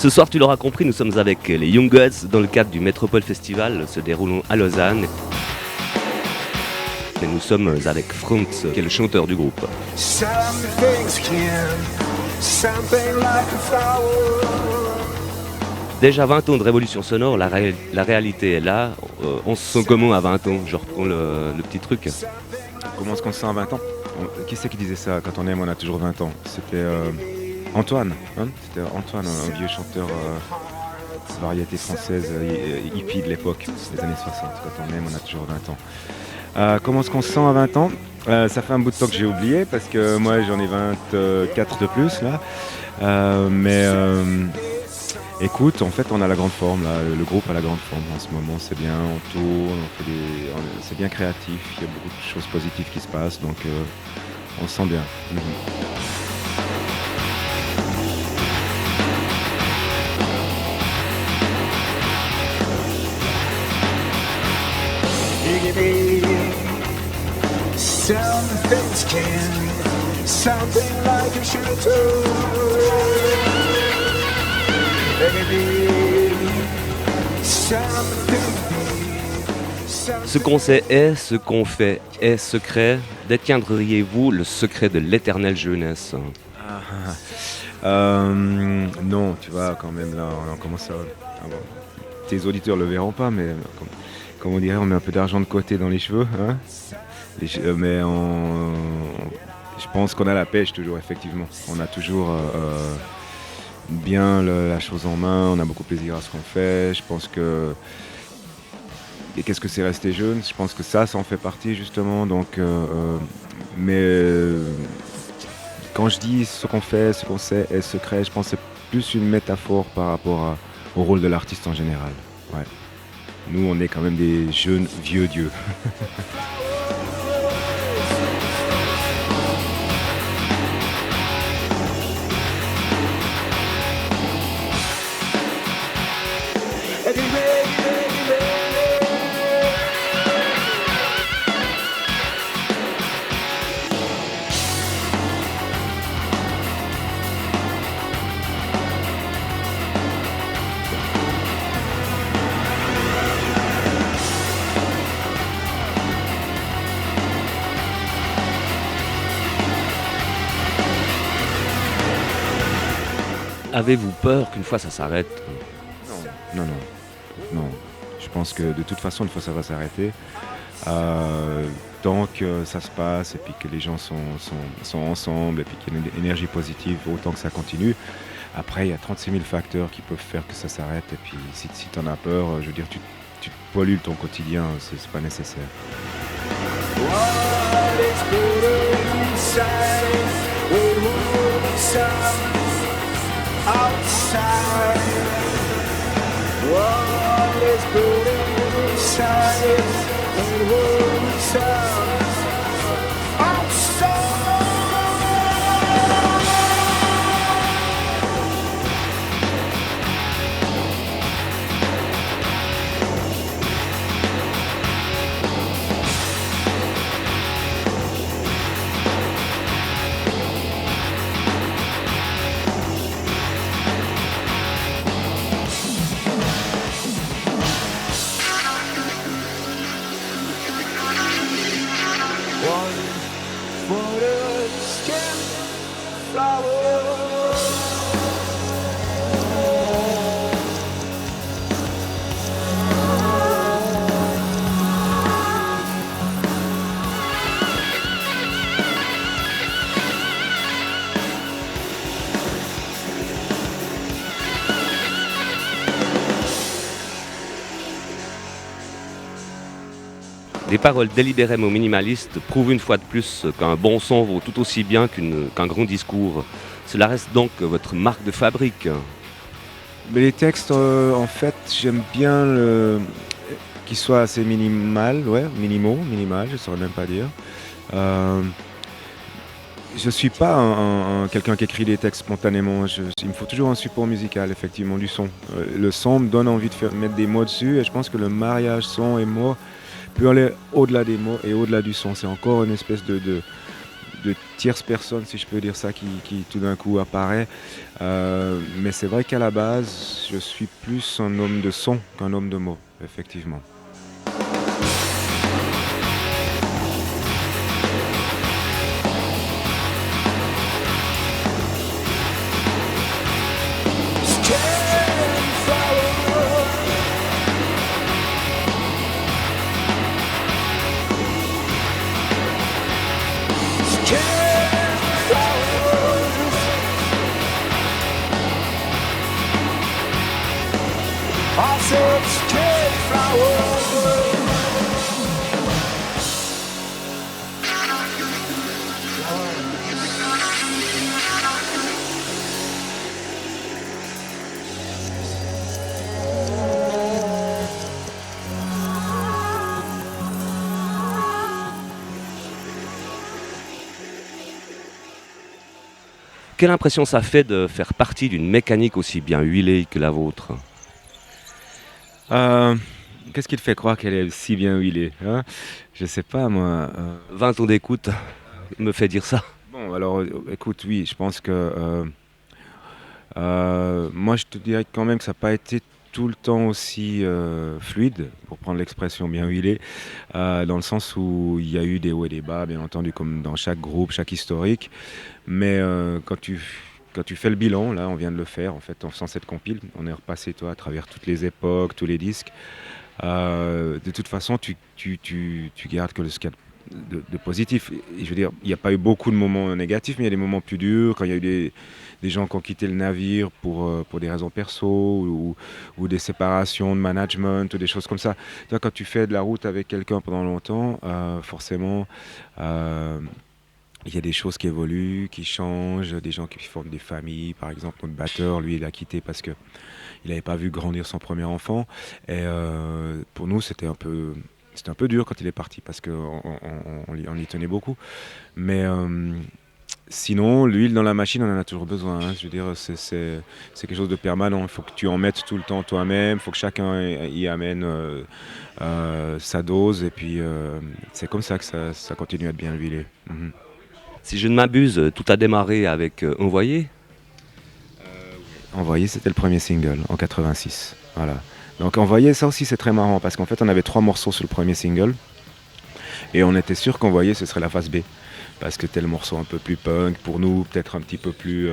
Ce soir, tu l'auras compris, nous sommes avec les Young Gods dans le cadre du Métropole Festival se déroulant à Lausanne. Et nous sommes avec Franz, qui est le chanteur du groupe. Déjà 20 ans de révolution sonore, la réalité est là. On se sent comment à 20 ans? Je reprends le petit truc. Comment est-ce qu'on se sent à 20 ans? Qui c'est qui disait ça? Quand on aime, on a toujours 20 ans. C'était Antoine. Hein, c'était Antoine, un vieux chanteur variété française, hippie de l'époque, des années 60. Quand on aime, on a toujours 20 ans. Comment est-ce qu'on se sent à 20 ans? Ça fait un bout de temps que j'ai oublié parce que moi j'en ai 24 de plus là. Écoute, en fait on a la grande forme là, le groupe a la grande forme en ce moment, c'est bien, on tourne, c'est bien créatif, il y a beaucoup de choses positives qui se passent, donc on se sent bien. Ce qu'on sait est, ce qu'on fait est secret. Détiendriez-vous le secret de l'éternelle jeunesse? Non, tu vois, quand même, là, on commence à... bon, tes auditeurs le verront pas, mais comme on dirait, on met un peu d'argent de côté dans les cheveux. Hein, mais je pense qu'on a la pêche toujours, effectivement. On a toujours bien la chose en main, on a beaucoup de plaisir à ce qu'on fait. Je pense que... Et qu'est-ce que c'est rester jeune? Je pense que ça en fait partie, justement. Donc, quand je dis ce qu'on fait, ce qu'on sait est secret, je pense que c'est plus une métaphore par rapport au rôle de l'artiste en général. Ouais. Nous, on est quand même des jeunes vieux dieux. Avez-vous peur qu'une fois ça s'arrête? Non. Je pense que de toute façon, une fois ça va s'arrêter. Tant que ça se passe et puis que les gens sont ensemble et puis qu'il y a une énergie positive, autant que ça continue. Après, il y a 36 000 facteurs qui peuvent faire que ça s'arrête. Et puis, si tu en as peur, je veux dire, tu te pollues ton quotidien, c'est pas nécessaire. Outside, what is good inside, and what's Les paroles délibérément minimalistes prouvent une fois de plus qu'un bon son vaut tout aussi bien qu'un grand discours. Cela reste donc votre marque de fabrique. Mais les textes, en fait, j'aime bien qu'ils soient assez minimal, minimal, je ne saurais même pas dire. Je ne suis pas quelqu'un qui écrit des textes spontanément. Il me faut toujours un support musical, effectivement, du son. Le son me donne envie de mettre des mots dessus et je pense que le mariage son et mots peut aller au-delà des mots et au-delà du son. C'est encore une espèce de de tierce personne, si je peux dire ça, qui tout d'un coup apparaît. Mais c'est vrai qu'à la base, je suis plus un homme de son qu'un homme de mots, effectivement. Quelle impression ça fait de faire partie d'une mécanique aussi bien huilée que la vôtre? Euh, Qu'est-ce qui te fait croire qu'elle est si bien huilée, hein? Je sais pas, moi. 20 ans d'écoute me fait dire ça. Bon, alors, écoute, oui, je pense que moi, je te dirais quand même que ça n'a pas été tout le temps aussi fluide, pour prendre l'expression bien huilée, dans le sens où il y a eu des hauts et des bas, bien entendu, comme dans chaque groupe, chaque historique. Mais quand tu fais le bilan, là, on vient de le faire, en fait, en faisant cette compile, on est repassé, toi, à travers toutes les époques, tous les disques. De toute façon, tu gardes que ce qu'il y a de positif. Et je veux dire, il n'y a pas eu beaucoup de moments négatifs, mais il y a des moments plus durs, quand il y a eu des gens qui ont quitté le navire pour des raisons perso ou des séparations de management ou des choses comme ça. Toi, quand tu fais de la route avec quelqu'un pendant longtemps, forcément, euh, il y a des choses qui évoluent, qui changent, des gens qui forment des familles. Par exemple, notre batteur, lui, il a quitté parce que il n'avait pas vu grandir son premier enfant. Et pour nous, c'était un peu dur quand il est parti parce qu'on y tenait beaucoup. Mais sinon, l'huile dans la machine, on en a toujours besoin, hein. Je veux dire, c'est quelque chose de permanent. Il faut que tu en mettes tout le temps toi-même. Il faut que chacun y amène sa dose. Et puis, c'est comme ça que ça continue à être bien huilé. Mhm. Si je ne m'abuse, tout a démarré avec Envoyé. Envoyé, c'était le premier single en 86. Voilà. Donc Envoyé, ça aussi c'est très marrant parce qu'en fait on avait 3 morceaux sur le premier single et on était sûr qu'Envoyé ce serait la phase B parce que c'était le morceau un peu plus punk pour nous, peut-être un petit peu plus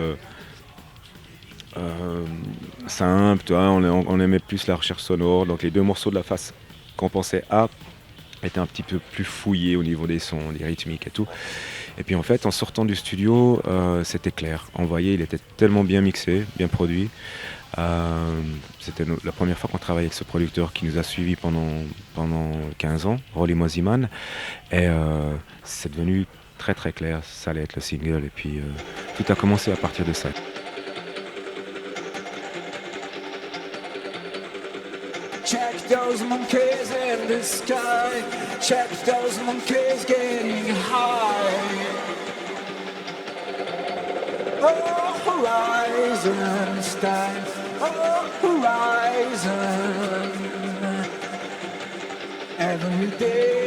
simple, tu vois, on aimait plus la recherche sonore. Donc les 2 morceaux de la face qu'on pensait A étaient un petit peu plus fouillés au niveau des sons, des rythmiques et tout. Et puis en fait, en sortant du studio, c'était clair. Envoyé, il était tellement bien mixé, bien produit. C'était la première fois qu'on travaillait avec ce producteur qui nous a suivis pendant 15 ans, Rolly Mosiman. Et c'est devenu très très clair, ça allait être le single. Et puis tout a commencé à partir de ça. Check those monkeys in the sky. Check those monkeys getting high. Oh, horizon stand. Oh, horizon. Every day.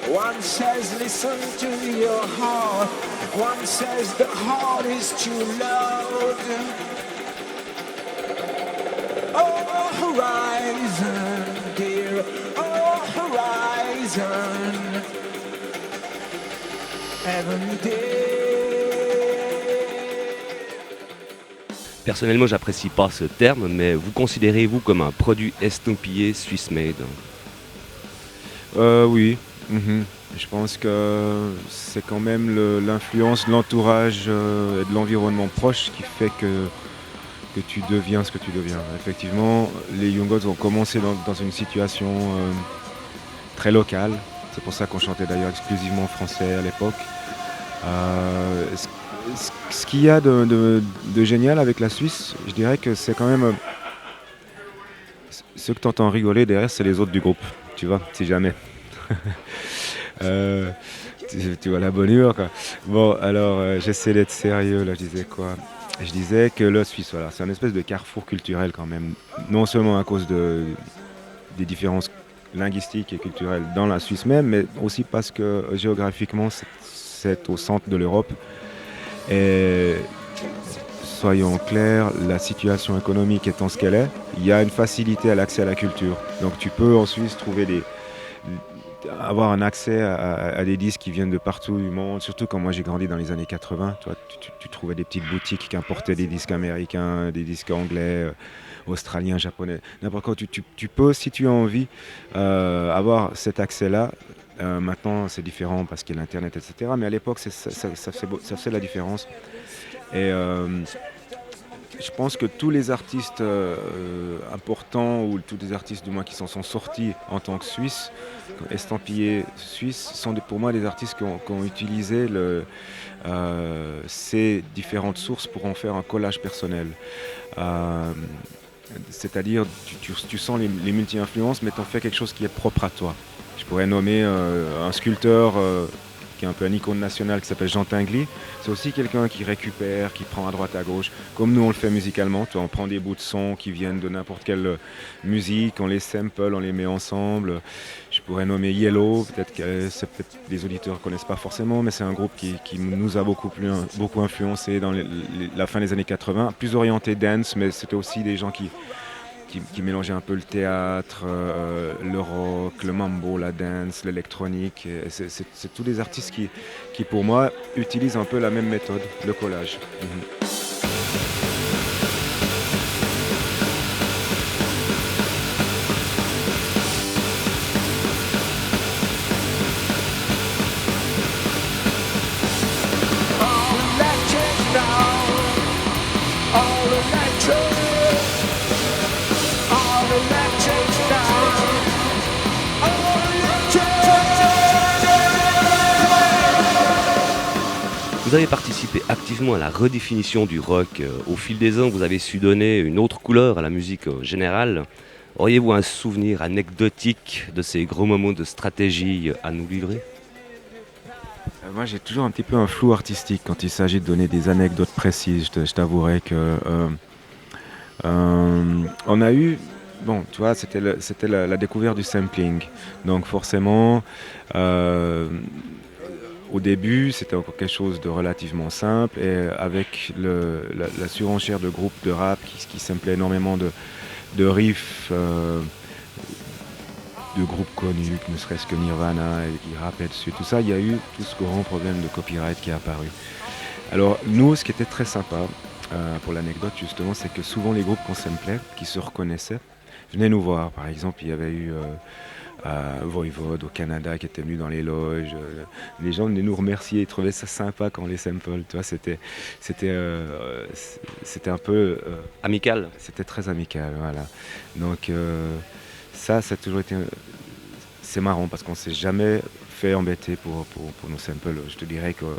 One says listen to your heart. One says the heart is too loud. Oh, horizon, dear. Oh, horizon. Every day. Personnellement, j'apprécie pas ce terme, mais vous considérez-vous comme un produit estampillé Swiss made? Oui. Mhm. Je pense que c'est quand même l'influence de l'entourage et de l'environnement proche qui fait que tu deviens ce que tu deviens. Effectivement, les Young Gods ont commencé dans une situation très locale. C'est pour ça qu'on chantait d'ailleurs exclusivement français à l'époque. Ce qu'il y a de génial avec la Suisse, je dirais que c'est quand même ceux que tu entends rigoler derrière, c'est les autres du groupe, tu vois, si jamais. Euh, tu vois la bonne humeur, quoi. Bon, alors, j'essaie d'être sérieux, là, je disais quoi? Je disais que le Suisse, voilà, c'est un espèce de carrefour culturel quand même, non seulement à cause des différences linguistiques et culturelles dans la Suisse même, mais aussi parce que géographiquement, c'est au centre de l'Europe. Et soyons clairs, la situation économique étant ce qu'elle est, il y a une facilité à l'accès à la culture. Donc tu peux en Suisse avoir un accès à des disques qui viennent de partout du monde, surtout quand moi j'ai grandi dans les années 80, tu trouvais des petites boutiques qui importaient des disques américains, des disques anglais, australiens, japonais, n'importe quoi. Tu peux, si tu as envie, avoir cet accès-là. Maintenant c'est différent parce qu'il y a l'internet, etc. Mais à l'époque ça faisait la différence. Et je pense que tous les artistes importants, ou tous les artistes du moins qui s'en sont sortis en tant que Suisses, estampillés suisses, sont pour moi des artistes qui ont utilisé ces différentes sources pour en faire un collage personnel. Euh, C'est-à-dire, tu sens les multi-influences, mais tu en fais quelque chose qui est propre à toi. Je pourrais nommer un sculpteur qui est un peu un icône nationale qui s'appelle Jean Tinguely. C'est aussi quelqu'un qui récupère, qui prend à droite à gauche, comme nous on le fait musicalement. On prend des bouts de son qui viennent de n'importe quelle musique, on les sample, on les met ensemble. Je pourrais nommer Yellow, peut-être que les auditeurs ne connaissent pas forcément, mais c'est un groupe qui nous a beaucoup influencé dans la fin des années 80, plus orienté dance, mais c'était aussi des gens qui mélangeait un peu le théâtre, le rock, le mambo, la dance, l'électronique. C'est tous des artistes qui, pour moi, utilisent un peu la même méthode, le collage. Vous avez participé activement à la redéfinition du rock. Au fil des ans, vous avez su donner une autre couleur à la musique générale. Auriez-vous un souvenir anecdotique de ces gros moments de stratégie à nous livrer? Moi, j'ai toujours un petit peu un flou artistique quand il s'agit de donner des anecdotes précises. Je t'avouerai que on a eu, bon, tu vois, c'était la découverte du sampling. Donc forcément, au début, c'était encore quelque chose de relativement simple, et avec la surenchère de groupes de rap qui samplaient énormément de riffs de groupes connus, ne serait-ce que Nirvana, et qui rappaient dessus, tout ça, il y a eu tout ce grand problème de copyright qui est apparu. Alors nous, ce qui était très sympa, pour l'anecdote justement, c'est que souvent les groupes qu'on samplait, qui se reconnaissaient, venaient nous voir. Par exemple, il y avait eu Voivod au Canada qui était venu dans les loges. Les gens venaient nous remercier, ils trouvaient ça sympa quand on les sample. Tu vois, c'était un peu Amical. C'était très amical, voilà. Donc ça a toujours été. C'est marrant parce qu'on s'est jamais fait embêter pour nos samples. Je te dirais qu'on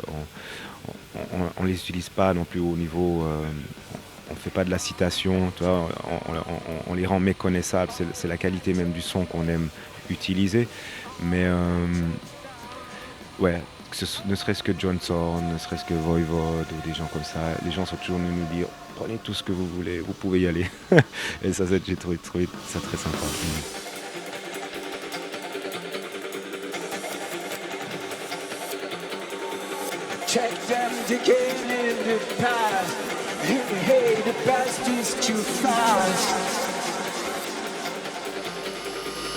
on les utilise pas non plus au niveau. On fait pas de la citation, tu vois, on les rend méconnaissables. C'est la qualité même du son qu'on aime utiliser. Mais ouais, ne serait-ce que John Zorn, ne serait-ce que Voivod ou des gens comme ça, les gens sont toujours venus nous dire prenez tout ce que vous voulez, vous pouvez y aller. Et ça, j'ai trouvé ça très sympa. Check them digging in the past. Hey, the past is too fast.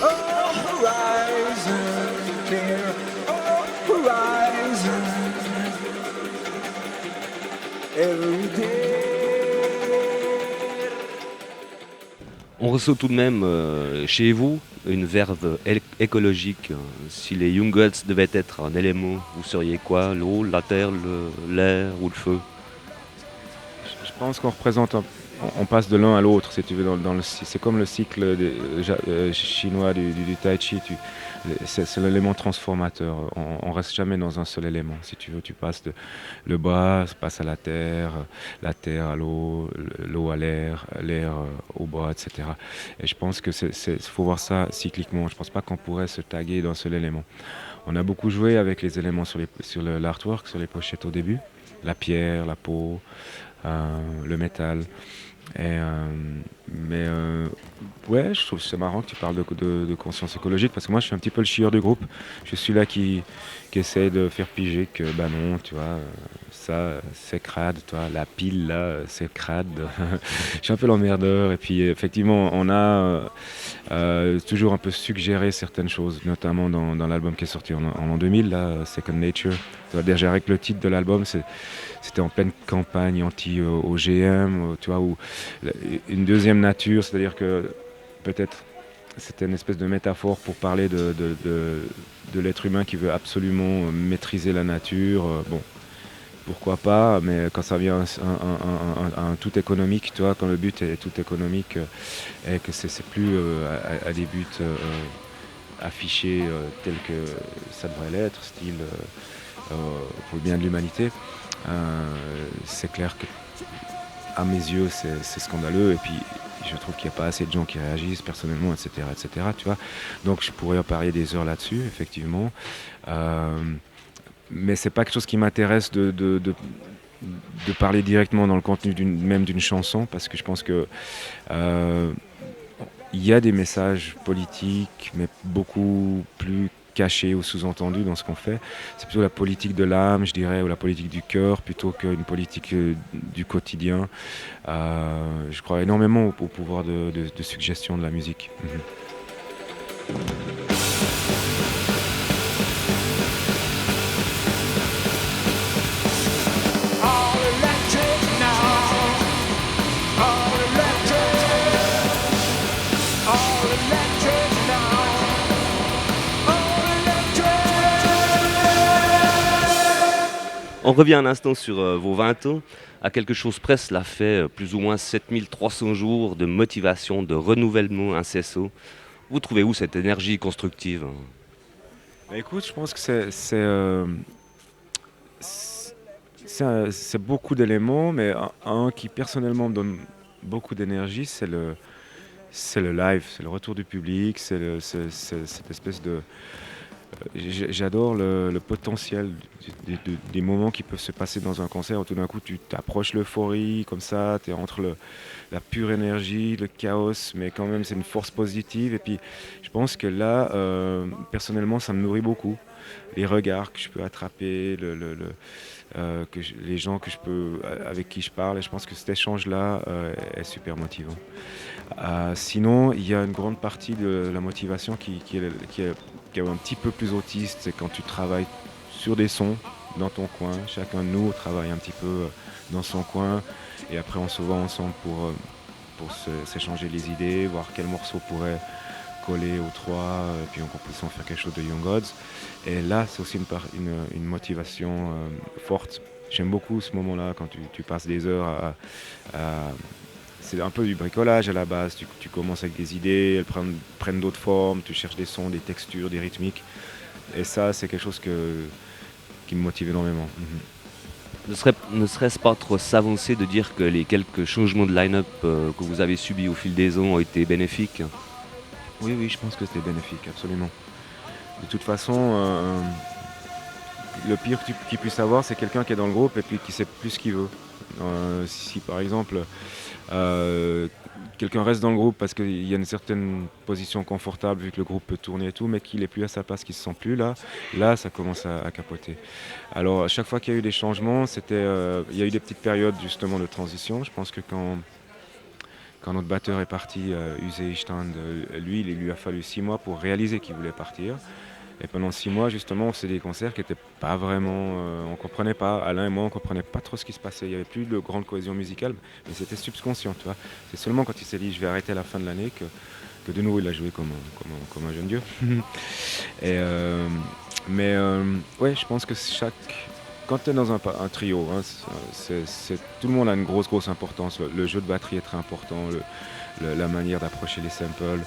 Oh, horizon clear. Oh, horizon. Every day. On ressent tout de même chez vous une verve écologique. Si les Young Gods devaient être un élément, vous seriez quoi? L'eau, la terre, l'air ou le feu? Je pense qu'on représente on passe de l'un à l'autre, si tu veux, c'est comme le cycle chinois du tai chi. C'est l'élément transformateur. On reste jamais dans un seul élément. Si tu veux, tu passes le bas passe à la terre à l'eau, l'eau à l'air, l'air au bois, etc. Et je pense que faut voir ça cycliquement. Je pense pas qu'on pourrait se taguer d'un seul élément. On a beaucoup joué avec les éléments sur l'artwork, sur les pochettes au début, la pierre, la peau, le métal. Mais ouais, je trouve que c'est marrant que tu parles de conscience écologique parce que moi je suis un petit peu le chieur du groupe. Je suis là qui essaie de faire piger que bah non, tu vois, ça c'est crade, toi, la pile là c'est crade. Je suis un peu l'emmerdeur et puis effectivement on a toujours un peu suggéré certaines choses, notamment dans l'album qui est sorti en l'an 2000, là, Second Nature. Tu vois, déjà avec le titre de l'album, c'était en pleine campagne anti-OGM, tu vois, ou une deuxième nature, c'est-à-dire que peut-être c'était une espèce de métaphore pour parler de l'être humain qui veut absolument maîtriser la nature. Bon, pourquoi pas, mais quand ça vient à un tout économique, tu vois, quand le but est tout économique et que c'est plus à des buts affichés tels que ça devrait l'être, style pour le bien de l'humanité, c'est clair que à mes yeux c'est scandaleux et puis je trouve qu'il n'y a pas assez de gens qui réagissent personnellement, etc., tu vois. Donc je pourrais en parler des heures là-dessus, effectivement. Mais c'est pas quelque chose qui m'intéresse de parler directement dans le contenu même d'une chanson, parce que je pense que il y a des messages politiques, mais beaucoup plus cachés ou sous-entendus dans ce qu'on fait. C'est plutôt la politique de l'âme, je dirais, ou la politique du cœur, plutôt qu'une politique du quotidien. Je crois énormément au pouvoir de suggestion de la musique. On revient un instant sur vos 20 ans. À quelque chose près, cela fait plus ou moins 7300 jours de motivation, de renouvellement incessant. Vous trouvez où cette énergie constructive? Bah, écoute, je pense que c'est beaucoup d'éléments, mais un qui personnellement me donne beaucoup d'énergie, c'est le live, c'est le retour du public, cette espèce de... J'adore le potentiel des moments qui peuvent se passer dans un concert où tout d'un coup tu t'approches l'euphorie, comme ça, tu es entre la pure énergie, le chaos, mais quand même c'est une force positive. Et puis je pense que là, personnellement, ça me nourrit beaucoup. Les regards que je peux attraper, les gens avec qui je parle, et je pense que cet échange-là est super motivant. Sinon, il y a une grande partie de la motivation qui est un petit peu plus autiste, c'est quand tu travailles sur des sons dans ton coin. Chacun de nous travaille un petit peu dans son coin, et après on se voit ensemble pour s'échanger les idées, voir quel morceau pourrait coller aux trois, et puis on peut en faire quelque chose de Young Gods. Et là, c'est aussi une motivation forte. J'aime beaucoup ce moment-là, quand tu passes des heures c'est un peu du bricolage à la base. Tu commences avec des idées, elles prennent d'autres formes, tu cherches des sons, des textures, des rythmiques. Et ça, c'est quelque chose qui me motive énormément. Ne serait-ce pas trop s'avancer de dire que les quelques changements de line-up que vous avez subis au fil des ans ont été bénéfiques? Oui, je pense que c'était bénéfique, absolument. De toute façon, le pire qu'il puisse avoir, c'est quelqu'un qui est dans le groupe et puis qui sait plus ce qu'il veut. Si par exemple, quelqu'un reste dans le groupe parce qu'il y a une certaine position confortable vu que le groupe peut tourner et tout, mais qu'il n'est plus à sa place, qu'il ne se sent plus là ça commence à capoter. Alors à chaque fois qu'il y a eu des changements, il y a eu des petites périodes justement de transition. Je pense que quand notre batteur est parti, Usei Stand, lui, il lui a fallu 6 mois pour réaliser qu'il voulait partir. Et pendant 6 mois, justement, on faisait des concerts qui n'étaient pas vraiment... on ne comprenait pas, Alain et moi, on ne comprenait pas trop ce qui se passait. Il n'y avait plus de grande cohésion musicale, mais c'était subconscient, tu vois. C'est seulement quand il s'est dit « je vais arrêter à la fin de l'année » que de nouveau il a joué comme un jeune dieu. Ouais, je pense que quand tu es dans un trio, hein, tout le monde a une grosse importance. Le jeu de batterie est très important, la manière d'approcher les samples.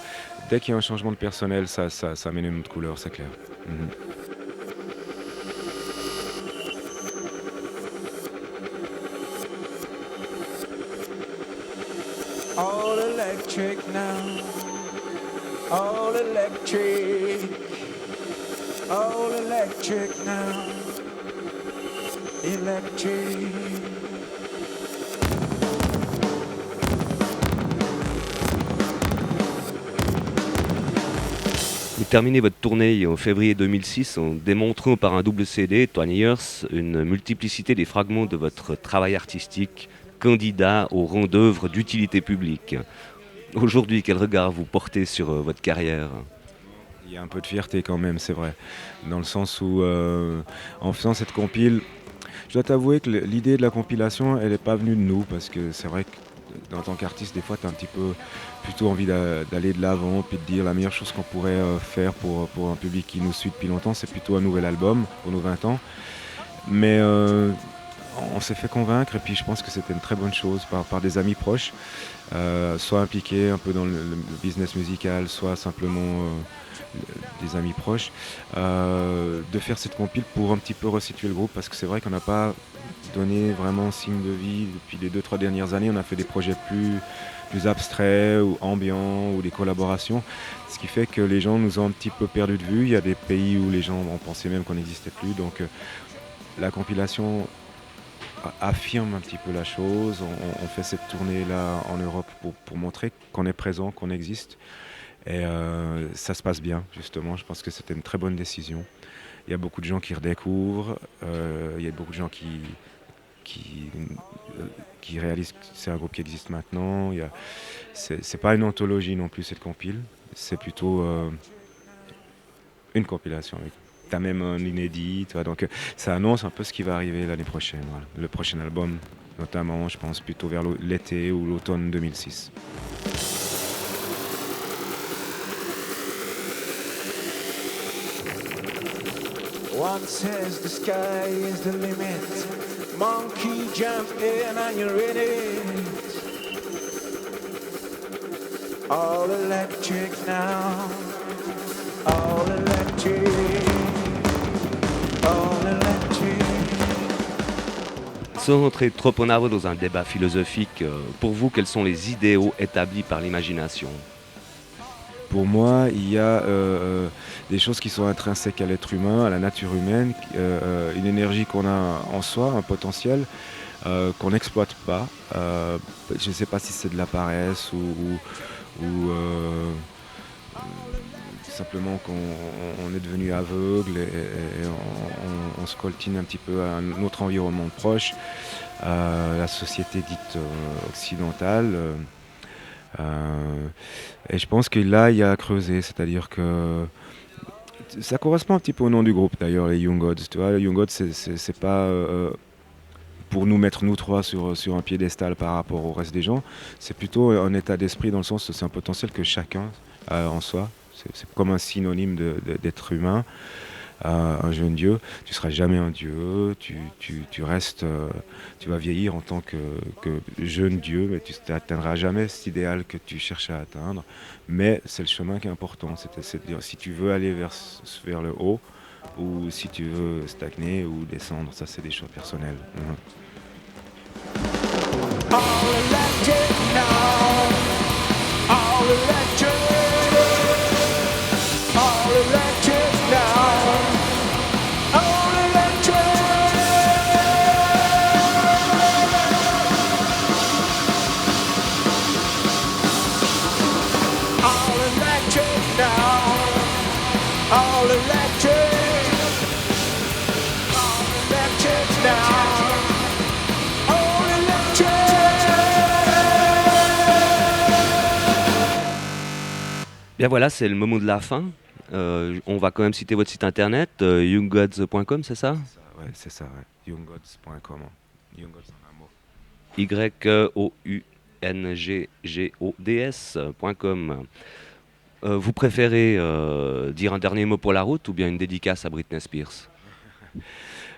Dès qu'il y a un changement de personnel, ça amène une autre couleur, c'est clair. Mhm. All electric now, all electric, all electric now, electric. Vous terminez votre tournée en février 2006 en démontrant par un double CD, 20 Years, une multiplicité des fragments de votre travail artistique, candidat au rang d'œuvre d'utilité publique. Aujourd'hui, quel regard vous portez sur votre carrière ? Il y a un peu de fierté quand même, c'est vrai. Dans le sens où, en faisant cette compile, je dois t'avouer que l'idée de la compilation, elle n'est pas venue de nous, parce que c'est vrai que en tant qu'artiste, des fois, tu as un petit peu plutôt envie d'aller de l'avant, puis de dire la meilleure chose qu'on pourrait faire pour un public qui nous suit depuis longtemps, c'est plutôt un nouvel album pour nos 20 ans. Mais on s'est fait convaincre, et puis je pense que c'était une très bonne chose par des amis proches, soit impliqués un peu dans le business musical, soit simplement des amis proches, de faire cette compile pour un petit peu resituer le groupe, parce que c'est vrai qu'on n'a pas donné vraiment signe de vie depuis les 2-3 dernières années. On a fait des projets plus abstraits ou ambiants ou des collaborations, ce qui fait que les gens nous ont un petit peu perdu de vue. Il y a des pays où les gens ont pensé même qu'on n'existait plus, donc la compilation affirme un petit peu la chose. On fait cette tournée-là en Europe pour montrer qu'on est présent, qu'on existe. Et ça se passe bien, justement. Je pense que c'était une très bonne décision. Il y a beaucoup de gens qui redécouvrent. Il y a beaucoup de gens qui réalisent que c'est un groupe qui existe maintenant. C'est pas une anthologie non plus, cette compile. C'est plutôt une compilation. T'as même un inédit. Tu vois, donc ça annonce un peu ce qui va arriver l'année prochaine. Voilà. Le prochain album, notamment, je pense plutôt vers l'été ou l'automne 2006. One says the sky is the limit. Monkey jump in and you're in it. All electric now. All electric. All electric. Sans rentrer trop en avant dans un débat philosophique, pour vous, quels sont les idéaux établis par l'imagination ? Pour moi, il y a des choses qui sont intrinsèques à l'être humain, à la nature humaine, une énergie qu'on a en soi, un potentiel qu'on n'exploite pas. Je ne sais pas si c'est de la paresse ou simplement qu'on est devenu aveugle et on se coltine un petit peu à un autre environnement proche, la société dite occidentale. Et je pense que là, il y a à creuser, c'est-à-dire que ça correspond un petit peu au nom du groupe d'ailleurs, les Young Gods. Tu vois, les Young Gods, c'est pas pour nous mettre nous trois sur un piédestal par rapport au reste des gens, c'est plutôt un état d'esprit dans le sens que c'est un potentiel que chacun a en soi. C'est comme un synonyme d'être humain. Un jeune dieu, tu seras jamais un dieu, tu restes, tu vas vieillir en tant que jeune dieu, mais tu n'atteindras jamais cet idéal que tu cherches à atteindre. Mais c'est le chemin qui est important, c'est-à-dire si tu veux aller vers le haut ou si tu veux stagner ou descendre, ça c'est des choix personnels. All electric now. All electric. All electric now. All electric. All electric now. All electric. All electric now. All electric. Bien voilà, c'est le moment de la fin. On va quand même citer votre site internet, younggods.com, c'est ça ? Ouais, c'est ça, ouais. Younggods.com. Younggods en un mot. YOUNGGODS.com. Vous préférez dire un dernier mot pour la route ou bien une dédicace à Britney Spears ?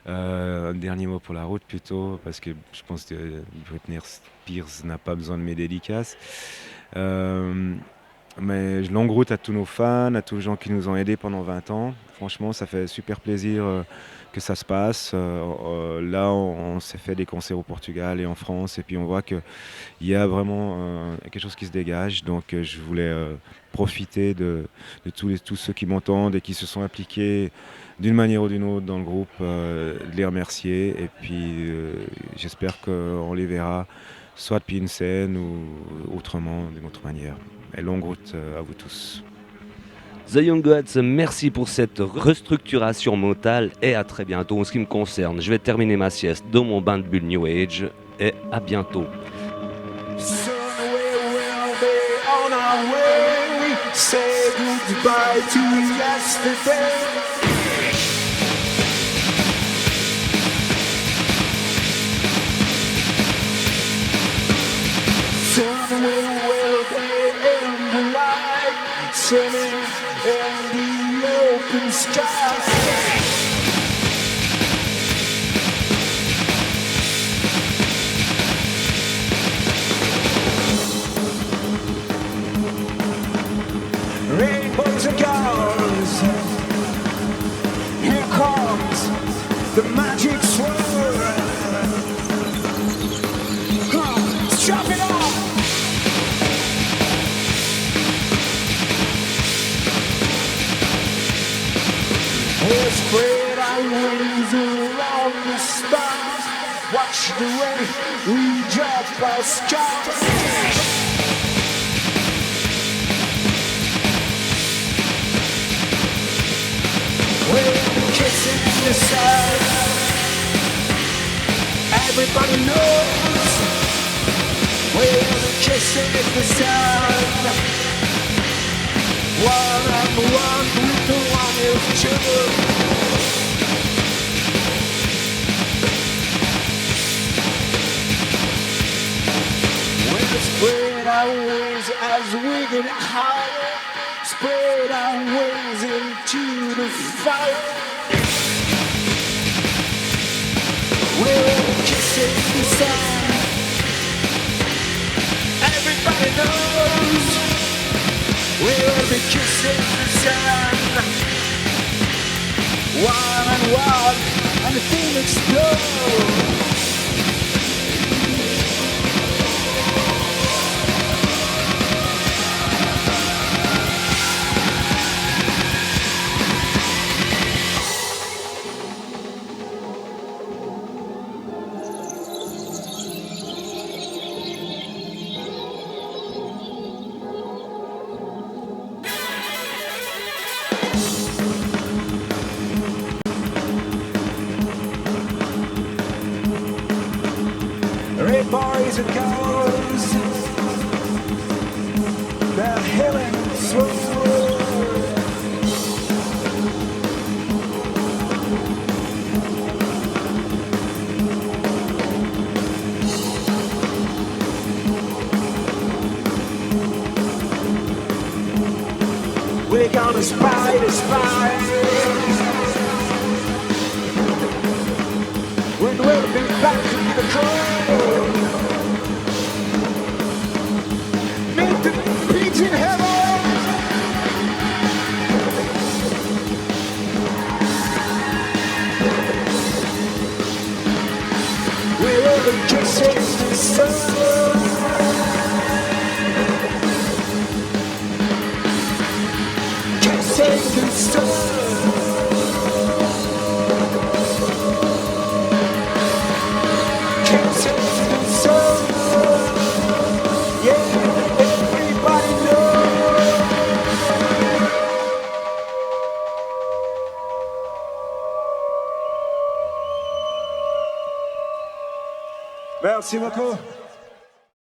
Un dernier mot pour la route plutôt, parce que je pense que Britney Spears n'a pas besoin de mes dédicaces. Mais longue route à tous nos fans, à tous les gens qui nous ont aidés pendant 20 ans. Franchement, ça fait super plaisir que ça se passe. Là, on s'est fait des concerts au Portugal et en France, et puis on voit qu'il y a vraiment quelque chose qui se dégage. Donc, je voulais profiter de tous ceux qui m'entendent et qui se sont impliqués d'une manière ou d'une autre dans le groupe, de les remercier. Et puis, j'espère qu'on les verra soit depuis une scène ou autrement, d'une autre manière. Et longue route à vous tous. The Young Gods, merci pour cette restructuration mentale et à très bientôt. En ce qui me concerne, je vais terminer ma sieste dans mon bain de bulle New Age et à bientôt. Soon we will be on our way. Say goodbye to yesterday. Soon we will be in the light, swimming in the open sky. Rainbows and colors. Here comes the magic sword. Let's chop it off. We'll spread our wings around the stars. Watch the way we drop our scars. We're kissing the sun. Everybody knows we're kissing the sun. One on one with the one who's true. We'll spread our wings as we get higher. Spread our wings into the fire. We're kissing the sun. Everybody knows we'll be kissing the sun. One and one, and the thing explodes. Red boys and girls, they're healing through. We're gonna spy the spies. When we'll be back to the cold. Meet the beats in heaven. We're all kissing the sun. Kissing the sun. Merci beaucoup.